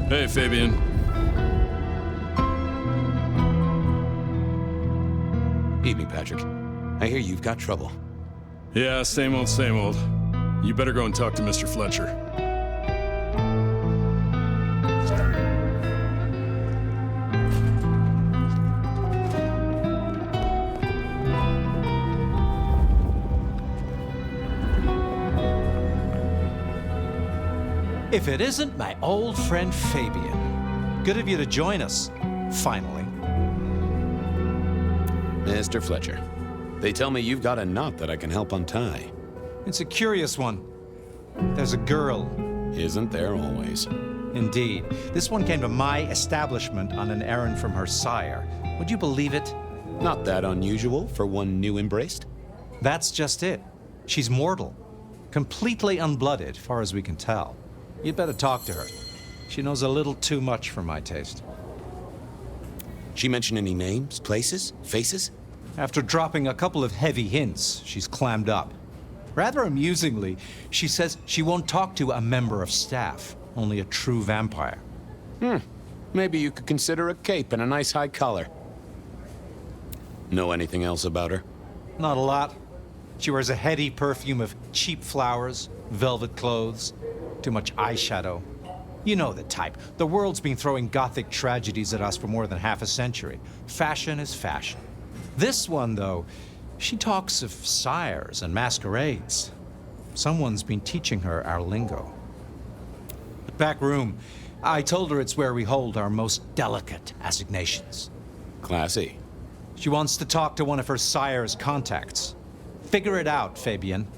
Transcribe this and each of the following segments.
Hey, Fabian. Evening, Patrick. I hear you've got trouble. Yeah, same old, same old. You better go and talk to Mr. Fletcher. If it isn't my old friend Fabian. Good of you to join us, finally. Mr. Fletcher, they tell me you've got a knot that I can help untie. It's a curious one. There's a girl. Isn't there always? Indeed. This one came to my establishment on an errand from her sire. Would you believe it? Not that unusual for one new embraced. That's just it. She's mortal. Completely unblooded, far as we can tell. You'd better talk to her. She knows a little too much for my taste. She mention any names, places, faces? After dropping a couple of heavy hints, she's clammed up. Rather amusingly, she says she won't talk to a member of staff, only a true vampire. Maybe you could consider a cape and a nice high collar. Know anything else about her? Not a lot. She wears a heady perfume of cheap flowers, velvet clothes, too much eyeshadow. You know the type. The world's been throwing gothic tragedies at us for more than half a century. Fashion is fashion. This one, though, she talks of sires and masquerades. Someone's been teaching her our lingo. Back room. I told her it's where we hold our most delicate assignations. Classy. She wants to talk to one of her sire's contacts. Figure it out, Fabian,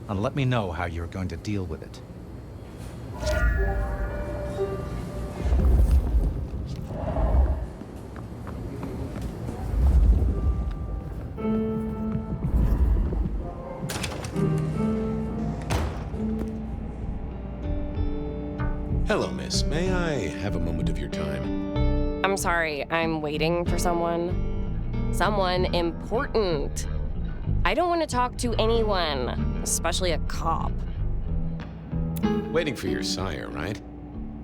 and let me know how you're going to deal with it. Hello, miss. May I have a moment of your time? I'm sorry, I'm waiting for someone. Someone important. I don't want to talk to anyone, especially a cop. Waiting for your sire, right?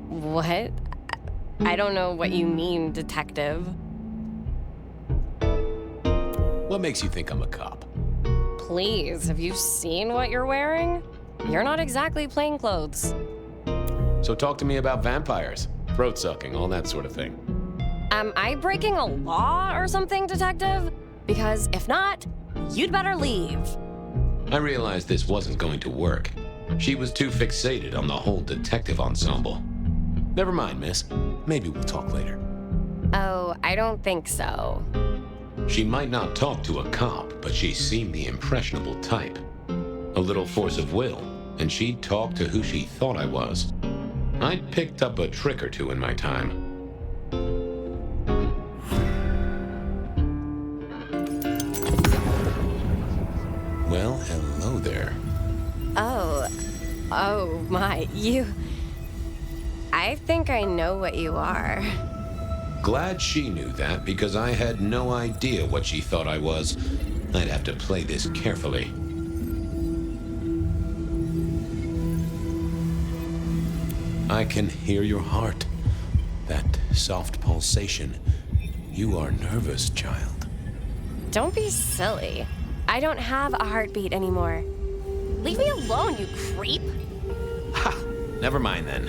What? I don't know what you mean, detective. What makes you think I'm a cop? Please, have you seen what you're wearing? You're not exactly plain clothes. So talk to me about vampires, throat sucking, all that sort of thing. Am I breaking a law or something, detective? Because if not, you'd better leave. I realized this wasn't going to work. She was too fixated on the whole detective ensemble. Never mind, miss. Maybe we'll talk later. Oh, I don't think so. She might not talk to a cop, but she seemed the impressionable type. A little force of will, and she'd talk to who she thought I was. I'd picked up a trick or two in my time. Well, hello there. Oh my, I think I know what you are. Glad she knew that, because I had no idea what she thought I was. I'd have to play this carefully. I can hear your heart. That soft pulsation. You are nervous, child. Don't be silly. I don't have a heartbeat anymore. Leave me alone, you creep. Ha! Never mind then.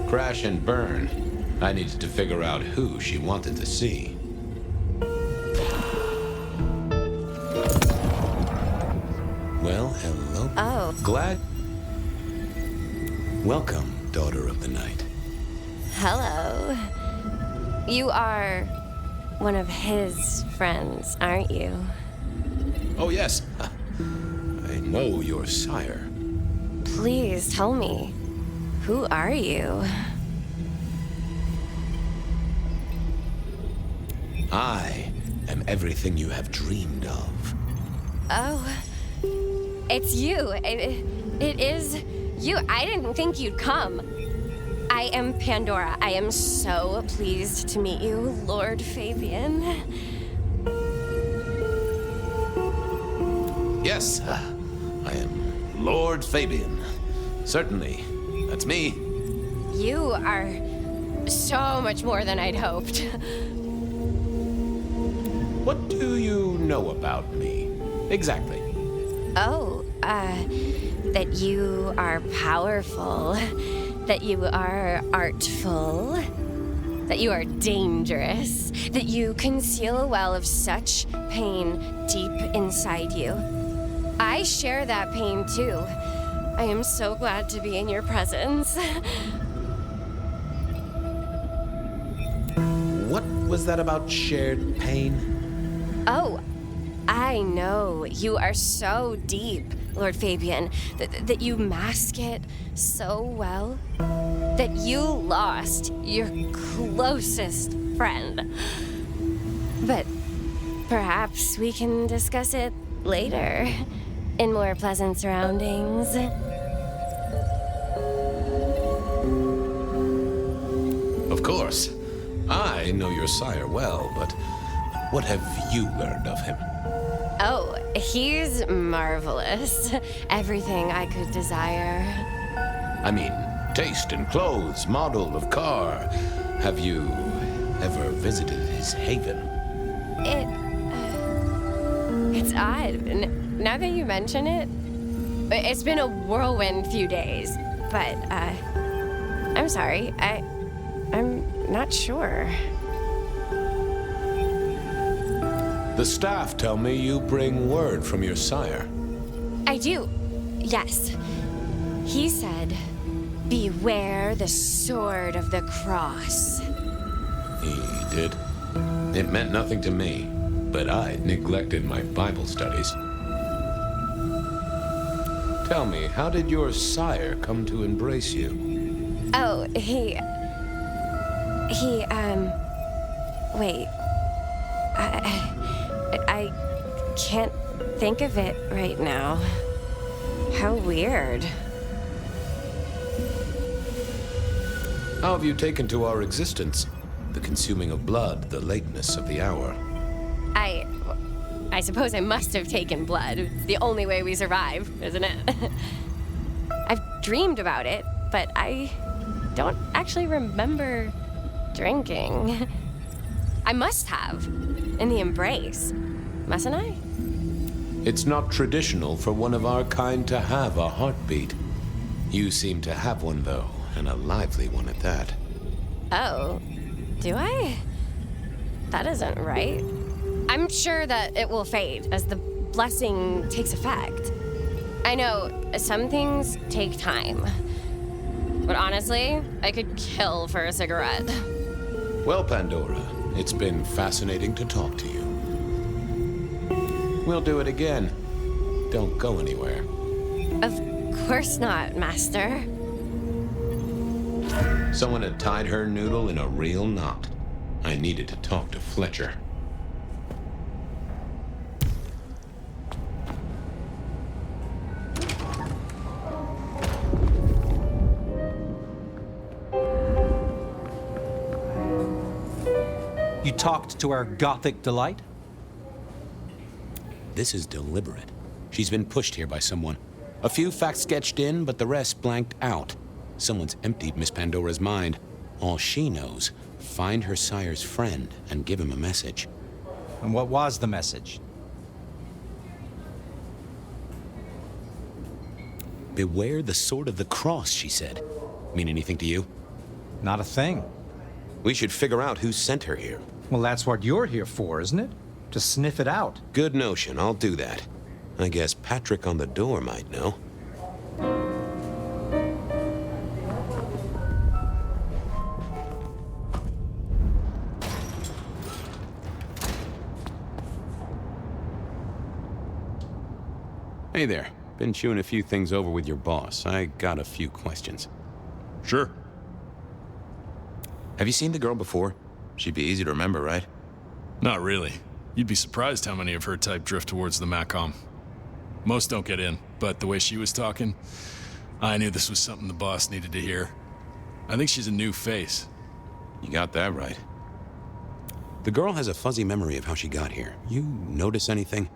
Crash and burn. I needed to figure out who she wanted to see. Well, hello. Oh. Glad. Welcome, daughter of the night. Hello. You are one of his friends, aren't you? Oh, yes. I know your sire. Please tell me, who are you? I am everything you have dreamed of. Oh, it's you. It is you. I didn't think you'd come. I am Pandora. I am so pleased to meet you, Lord Fabian. Yes, I am Lord Fabian. Certainly, that's me. You are so much more than I'd hoped. What do you know about me? Exactly. Oh, that you are powerful, that you are artful, that you are dangerous, that you conceal a well of such pain deep inside you. I share that pain too. I am so glad to be in your presence. What was that about shared pain? Oh, I know. You are so deep, Lord Fabian, that you mask it so well. That you lost your closest friend. But perhaps we can discuss it later, in more pleasant surroundings. Of course. I know your sire well, but what have you learned of him? Oh, he's marvelous. Everything I could desire. I mean, taste in clothes, model of car. Have you ever visited his haven? It's odd. Now that you mention it, it's been a whirlwind few days. But, I'm sorry. I'm not sure. The staff tell me you bring word from your sire. I do. Yes. He said, beware the sword of the cross. He did. It meant nothing to me, but I neglected my Bible studies. Tell me, how did your sire come to embrace you? Oh, wait. I can't think of it right now. How weird. How have you taken to our existence? The consuming of blood, the lateness of the hour. I suppose I must have taken blood. It's the only way we survive, isn't it? I've dreamed about it, but I don't actually remember drinking. I must have. In the embrace. Mustn't I? It's not traditional for one of our kind to have a heartbeat. You seem to have one, though, and a lively one at that. Oh, do I? That isn't right. I'm sure that it will fade as the blessing takes effect. I know some things take time. But honestly, I could kill for a cigarette. Well, Pandora, it's been fascinating to talk to you. We'll do it again. Don't go anywhere. Of course not, Master. Someone had tied her noodle in a real knot. I needed to talk to Fletcher. You talked to our Gothic delight? This is deliberate. She's been pushed here by someone. A few facts sketched in, but the rest blanked out. Someone's emptied Miss Pandora's mind. All she knows, find her sire's friend and give him a message. And what was the message? Beware the sword of the cross, she said. Mean anything to you? Not a thing. We should figure out who sent her here. Well, that's what you're here for, isn't it? To sniff it out. Good notion, I'll do that. I guess Patrick on the door might know. Hey there. Been chewing a few things over with your boss. I got a few questions. Sure. Have you seen the girl before? She'd be easy to remember, right? Not really. You'd be surprised how many of her type drift towards the MAKOM. Most don't get in, but the way she was talking, I knew this was something the boss needed to hear. I think she's a new face. You got that right. The girl has a fuzzy memory of how she got here. You notice anything?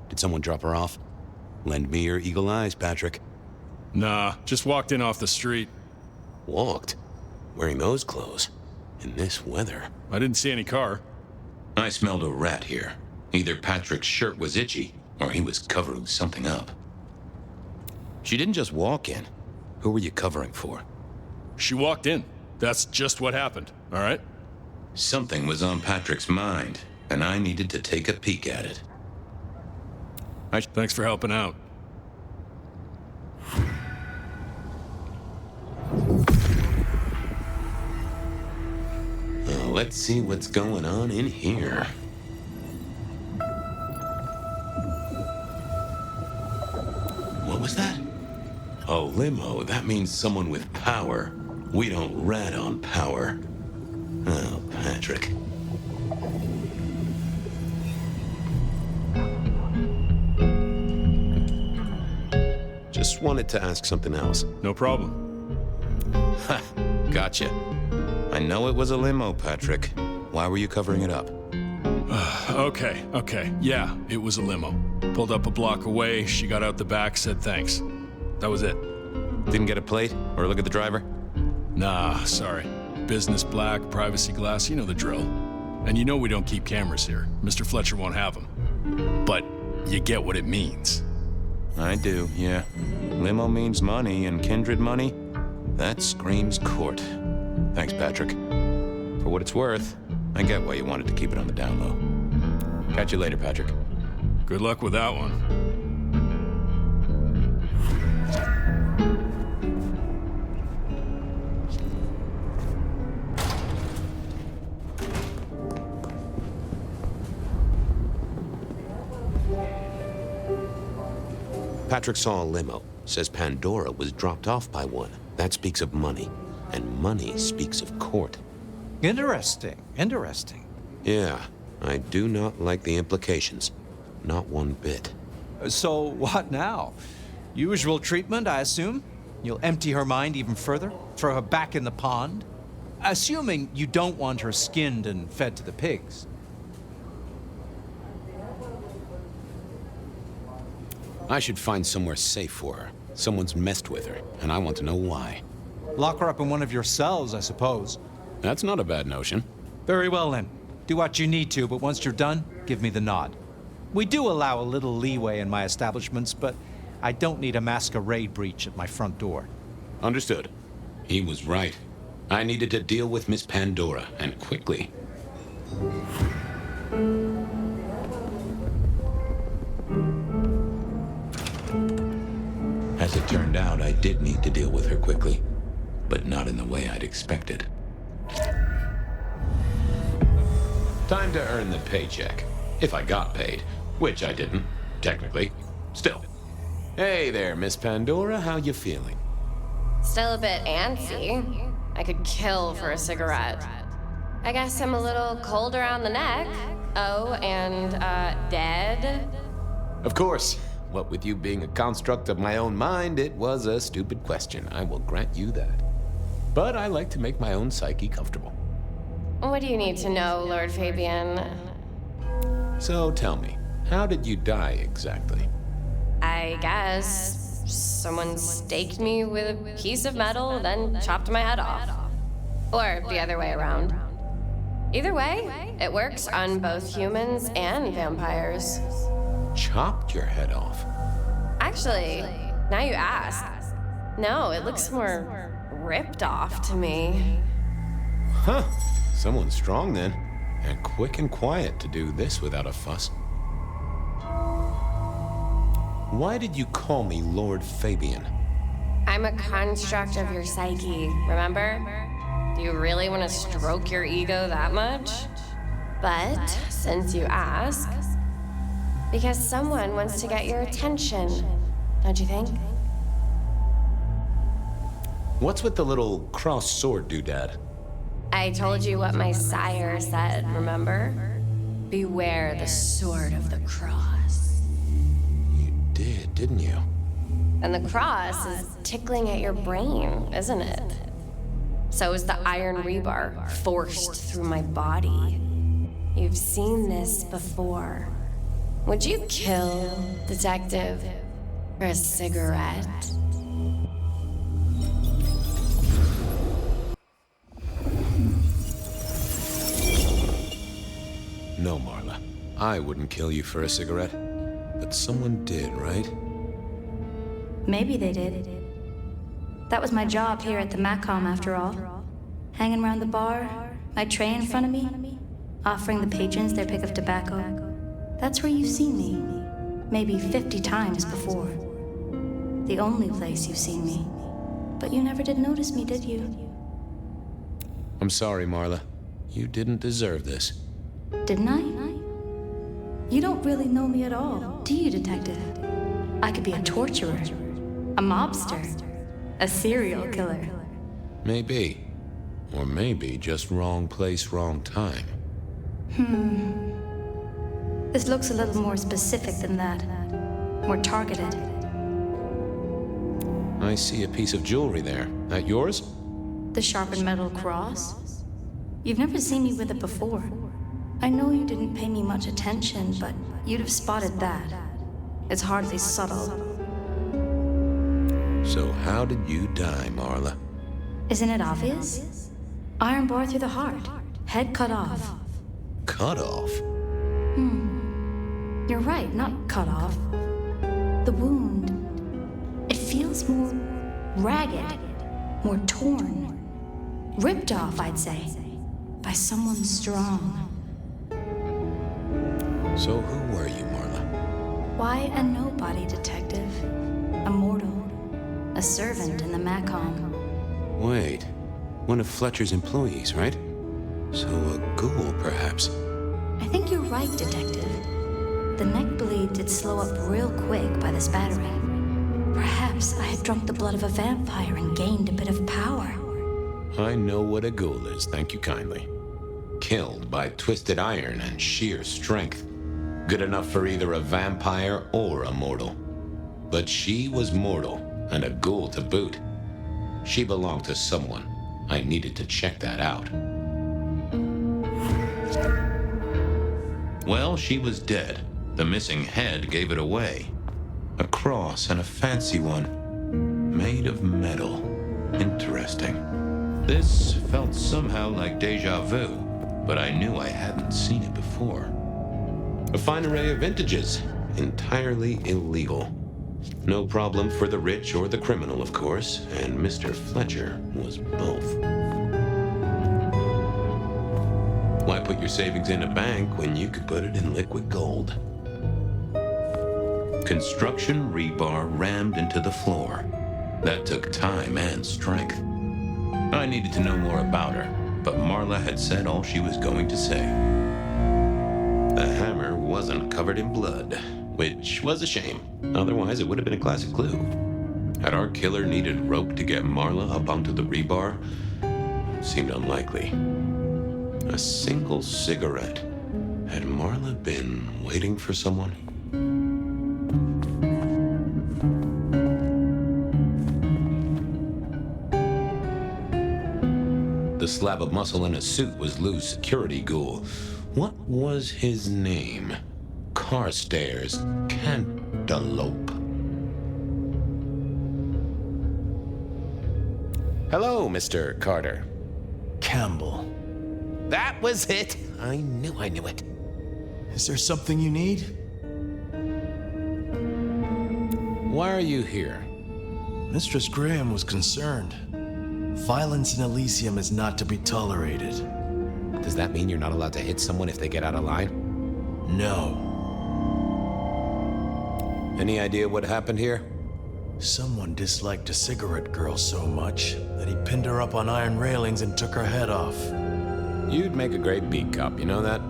Did someone drop her off? Lend me your eagle eyes, Patrick. Nah, just walked in off the street. Walked? Wearing those clothes? In this weather. I didn't see any car. I smelled a rat here. Either Patrick's shirt was itchy, or he was covering something up. She didn't just walk in. Who were you covering for? She walked in. That's just what happened, all right? Something was on Patrick's mind, and I needed to take a peek at it. Thanks for helping out. Let's see what's going on in here. What was that? A limo. That means someone with power. We don't rat on power. Oh, Patrick. Just wanted to ask something else. No problem. Ha! Gotcha. I know it was a limo, Patrick. Why were you covering it up? Okay. Yeah, it was a limo. Pulled up a block away, she got out the back, said thanks. That was it. Didn't get a plate or look at the driver? Nah, sorry. Business black, privacy glass, you know the drill. And you know we don't keep cameras here. Mr. Fletcher won't have them. But you get what it means. I do, yeah. Limo means money, and kindred money? That screams court. Thanks, Patrick. For what it's worth, I get why you wanted to keep it on the down low. Catch you later, Patrick. Good luck with that one. Patrick saw a limo. Says Pandora was dropped off by one. That speaks of money. And money speaks of court. Interesting. Yeah, I do not like the implications. Not one bit. So what now? Usual treatment, I assume? You'll empty her mind even further? Throw her back in the pond? Assuming you don't want her skinned and fed to the pigs. I should find somewhere safe for her. Someone's messed with her, and I want to know why. Lock her up in one of your cells, I suppose. That's not a bad notion. Very well, then. Do what you need to, but once you're done, give me the nod. We do allow a little leeway in my establishments, but I don't need a masquerade breach at my front door. Understood. He was right. I needed to deal with Miss Pandora, and quickly. As it turned out, I did need to deal with her quickly, but not in the way I'd expected. Time to earn the paycheck. If I got paid, which I didn't, technically. Still. Hey there, Miss Pandora, how you feeling? Still a bit antsy. I could kill for a cigarette. I guess I'm a little cold around the neck. Oh, and, dead? Of course. What with you being a construct of my own mind, it was a stupid question. I will grant you that. But I like to make my own psyche comfortable. What do you need to know, Lord Fabian? So tell me, how did you die exactly? I guess someone staked me with a piece of metal, then chopped my head off. Or the other way around. Either way, it works on both humans and vampires. Chopped your head off? Actually, now you ask. No, it looks more ripped off to me. Huh. Someone's strong then. And quick and quiet to do this without a fuss. Why did you call me Lord Fabian? I'm a construct of your psyche, remember? Do you really want to stroke your ego that much? But since you ask, because someone wants to get your attention, don't you think? What's with the little cross sword doodad? I told you what my sire said, remember? Beware the sword of the cross. You did, didn't you? And the cross is tickling at your brain, isn't it? So is the iron rebar forced through my body. You've seen this before. Would you kill, detective, for a cigarette? I wouldn't kill you for a cigarette, but someone did, right? Maybe they did. That was my job here at the MAKOM, after all. Hanging around the bar, my tray in front of me, offering the patrons their pick of tobacco. That's where you've seen me. Maybe 50 times before. The only place you've seen me. But you never did notice me, did you? I'm sorry, Marla. You didn't deserve this. Didn't I? You don't really know me at all, do you, Detective? I could be a torturer, a mobster, a serial killer. Maybe. Or maybe just wrong place, wrong time. This looks a little more specific than that. More targeted. I see a piece of jewelry there. That yours? The sharpened metal cross? You've never seen me with it before. I know you didn't pay me much attention, but you'd have spotted that. It's hardly subtle. So how did you die, Marla? Isn't it obvious? Iron bar through the heart. Head cut off. Cut off? You're right, not cut off. The wound. It feels more ragged, more torn. Ripped off, I'd say. By someone strong. So who were you, Marla? Why a nobody, Detective? A mortal. A servant in the MAKOM. Wait. One of Fletcher's employees, right? So a ghoul, perhaps. I think you're right, Detective. The neck bleed did slow up real quick by the spattering. Perhaps I had drunk the blood of a vampire and gained a bit of power. I know what a ghoul is, thank you kindly. Killed by twisted iron and sheer strength. Good enough for either a vampire or a mortal. But she was mortal, and a ghoul to boot. She belonged to someone. I needed to check that out. Well, she was dead. The missing head gave it away. A cross, and a fancy one. Made of metal. Interesting. This felt somehow like deja vu, but I knew I hadn't seen it before. A fine array of vintages. Entirely illegal. No problem for the rich or the criminal, of course, and Mr. Fletcher was both. Why put your savings in a bank when you could put it in liquid gold? Construction rebar rammed into the floor. That took time and strength. I needed to know more about her, but Marla had said all she was going to say. The hammer wasn't covered in blood, which was a shame. Otherwise, it would have been a classic clue. Had our killer needed rope to get Marla up onto the rebar? Seemed unlikely. A single cigarette. Had Marla been waiting for someone? The slab of muscle in his suit was Lou's security ghoul. What was his name? Carstairs Cantaloupe. Hello, Mr. Carter. Campbell. That was it. I knew it. Is there something you need? Why are you here? Mistress Graham was concerned. Violence in Elysium is not to be tolerated. Does that mean you're not allowed to hit someone if they get out of line? No. Any idea what happened here? Someone disliked a cigarette girl so much that he pinned her up on iron railings and took her head off. You'd make a great beat cop, you know that?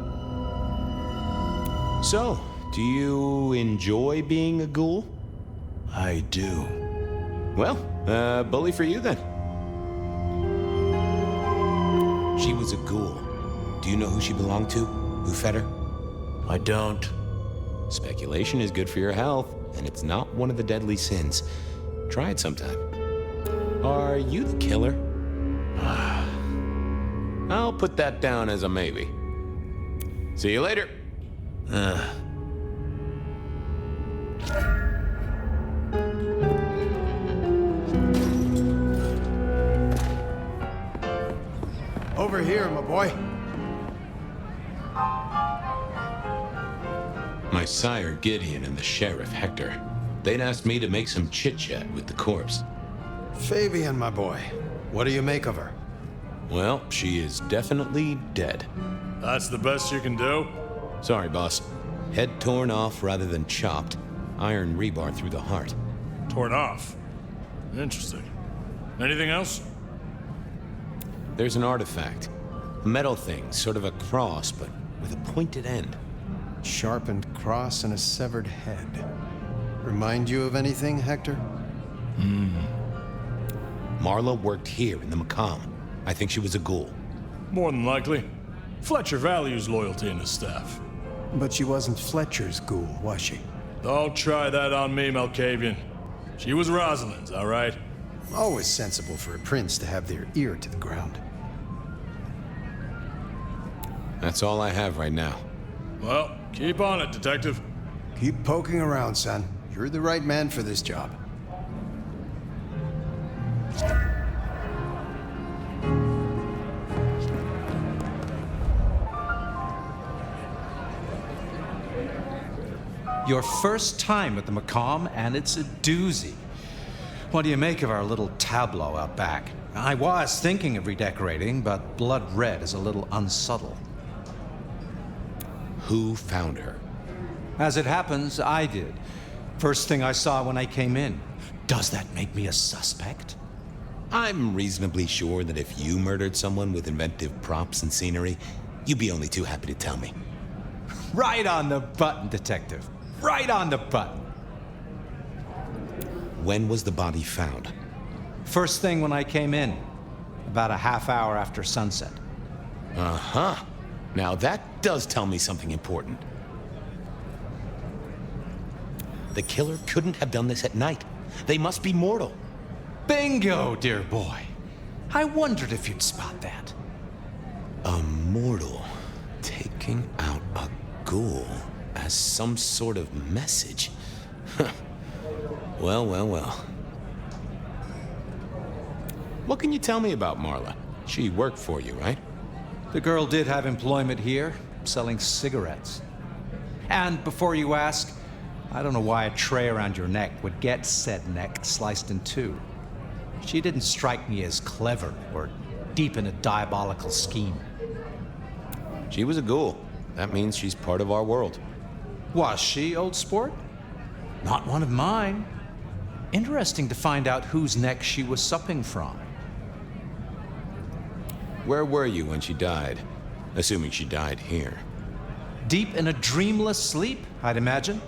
So, do you enjoy being a ghoul? I do. Well, bully for you then. She was a ghoul. Do you know who she belonged to? Who fed her? I don't. Speculation is good for your health, and it's not one of the deadly sins. Try it sometime. Are you the killer? I'll put that down as a maybe. See you later. Over here, my boy. My sire Gideon and the sheriff Hector. They'd asked me to make some chit-chat with the corpse. Fabian, my boy, what do you make of her? Well, she is definitely dead. That's the best you can do? Sorry, boss. Head torn off rather than chopped. Iron rebar through the heart. Torn off. Interesting. Anything else? There's an artifact. A metal thing, sort of a cross, but with a pointed end. Sharpened cross and a severed head. Remind you of anything, Hector? Marla worked here in the MAKOM. I think she was a ghoul. More than likely. Fletcher values loyalty in his staff. But she wasn't Fletcher's ghoul, was she? Don't try that on me, Malkavian. She was Rosalind's, all right? Always sensible for a prince to have their ear to the ground. That's all I have right now. Well, keep on it, Detective. Keep poking around, son. You're the right man for this job. Your first time at the MAKOM, and it's a doozy. What do you make of our little tableau out back? I was thinking of redecorating, but blood red is a little unsubtle. Who found her? As it happens, I did. First thing I saw when I came in. Does that make me a suspect? I'm reasonably sure that if you murdered someone with inventive props and scenery, you'd be only too happy to tell me. Right on the button, Detective. Right on the button. When was the body found? First thing when I came in. About a half hour after sunset. Uh-huh. Now that does tell me something important. The killer couldn't have done this at night. They must be mortal. Bingo, dear boy. I wondered if you'd spot that. A mortal taking out a ghoul as some sort of message. Well, well, well. What can you tell me about Marla? She worked for you, right? The girl did have employment here, selling cigarettes. And before you ask, I don't know why a tray around your neck would get said neck sliced in two. She didn't strike me as clever or deep in a diabolical scheme. She was a ghoul. That means she's part of our world. Was she, old sport? Not one of mine. Interesting to find out whose neck she was supping from. Where were you when she died? Assuming she died here. Deep in a dreamless sleep, I'd imagine,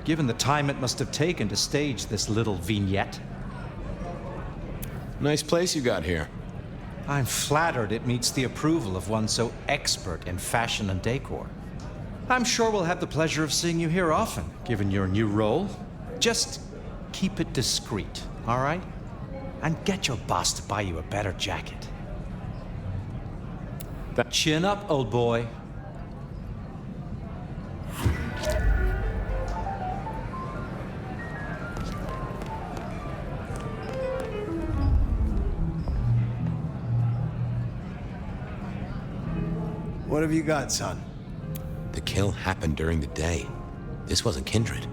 given the time it must have taken to stage this little vignette. Nice place you got here. I'm flattered it meets the approval of one so expert in fashion and decor. I'm sure we'll have the pleasure of seeing you here often, given your new role. Just keep it discreet, all right? And get your boss to buy you a better jacket. Chin up, old boy. What have you got, son? The kill happened during the day. This wasn't kindred.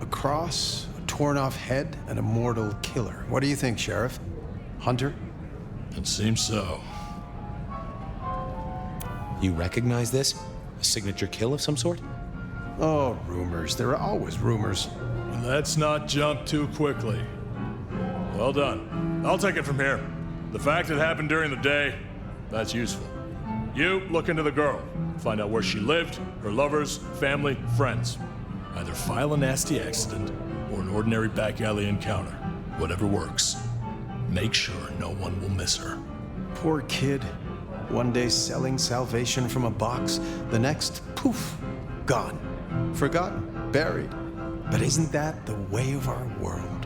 A cross, a torn-off head, and a mortal killer. What do you think, Sheriff? Hunter? It seems so. You recognize this? A signature kill of some sort? Oh, rumors. There are always rumors. Let's not jump too quickly. Well done. I'll take it from here. The fact it happened during the day, that's useful. You look into the girl. Find out where she lived, her lovers, family, friends. Either file a nasty accident or an ordinary back alley encounter. Whatever works. Make sure no one will miss her. Poor kid. One day selling salvation from a box, the next, poof, gone. Forgotten, buried. But isn't that the way of our world?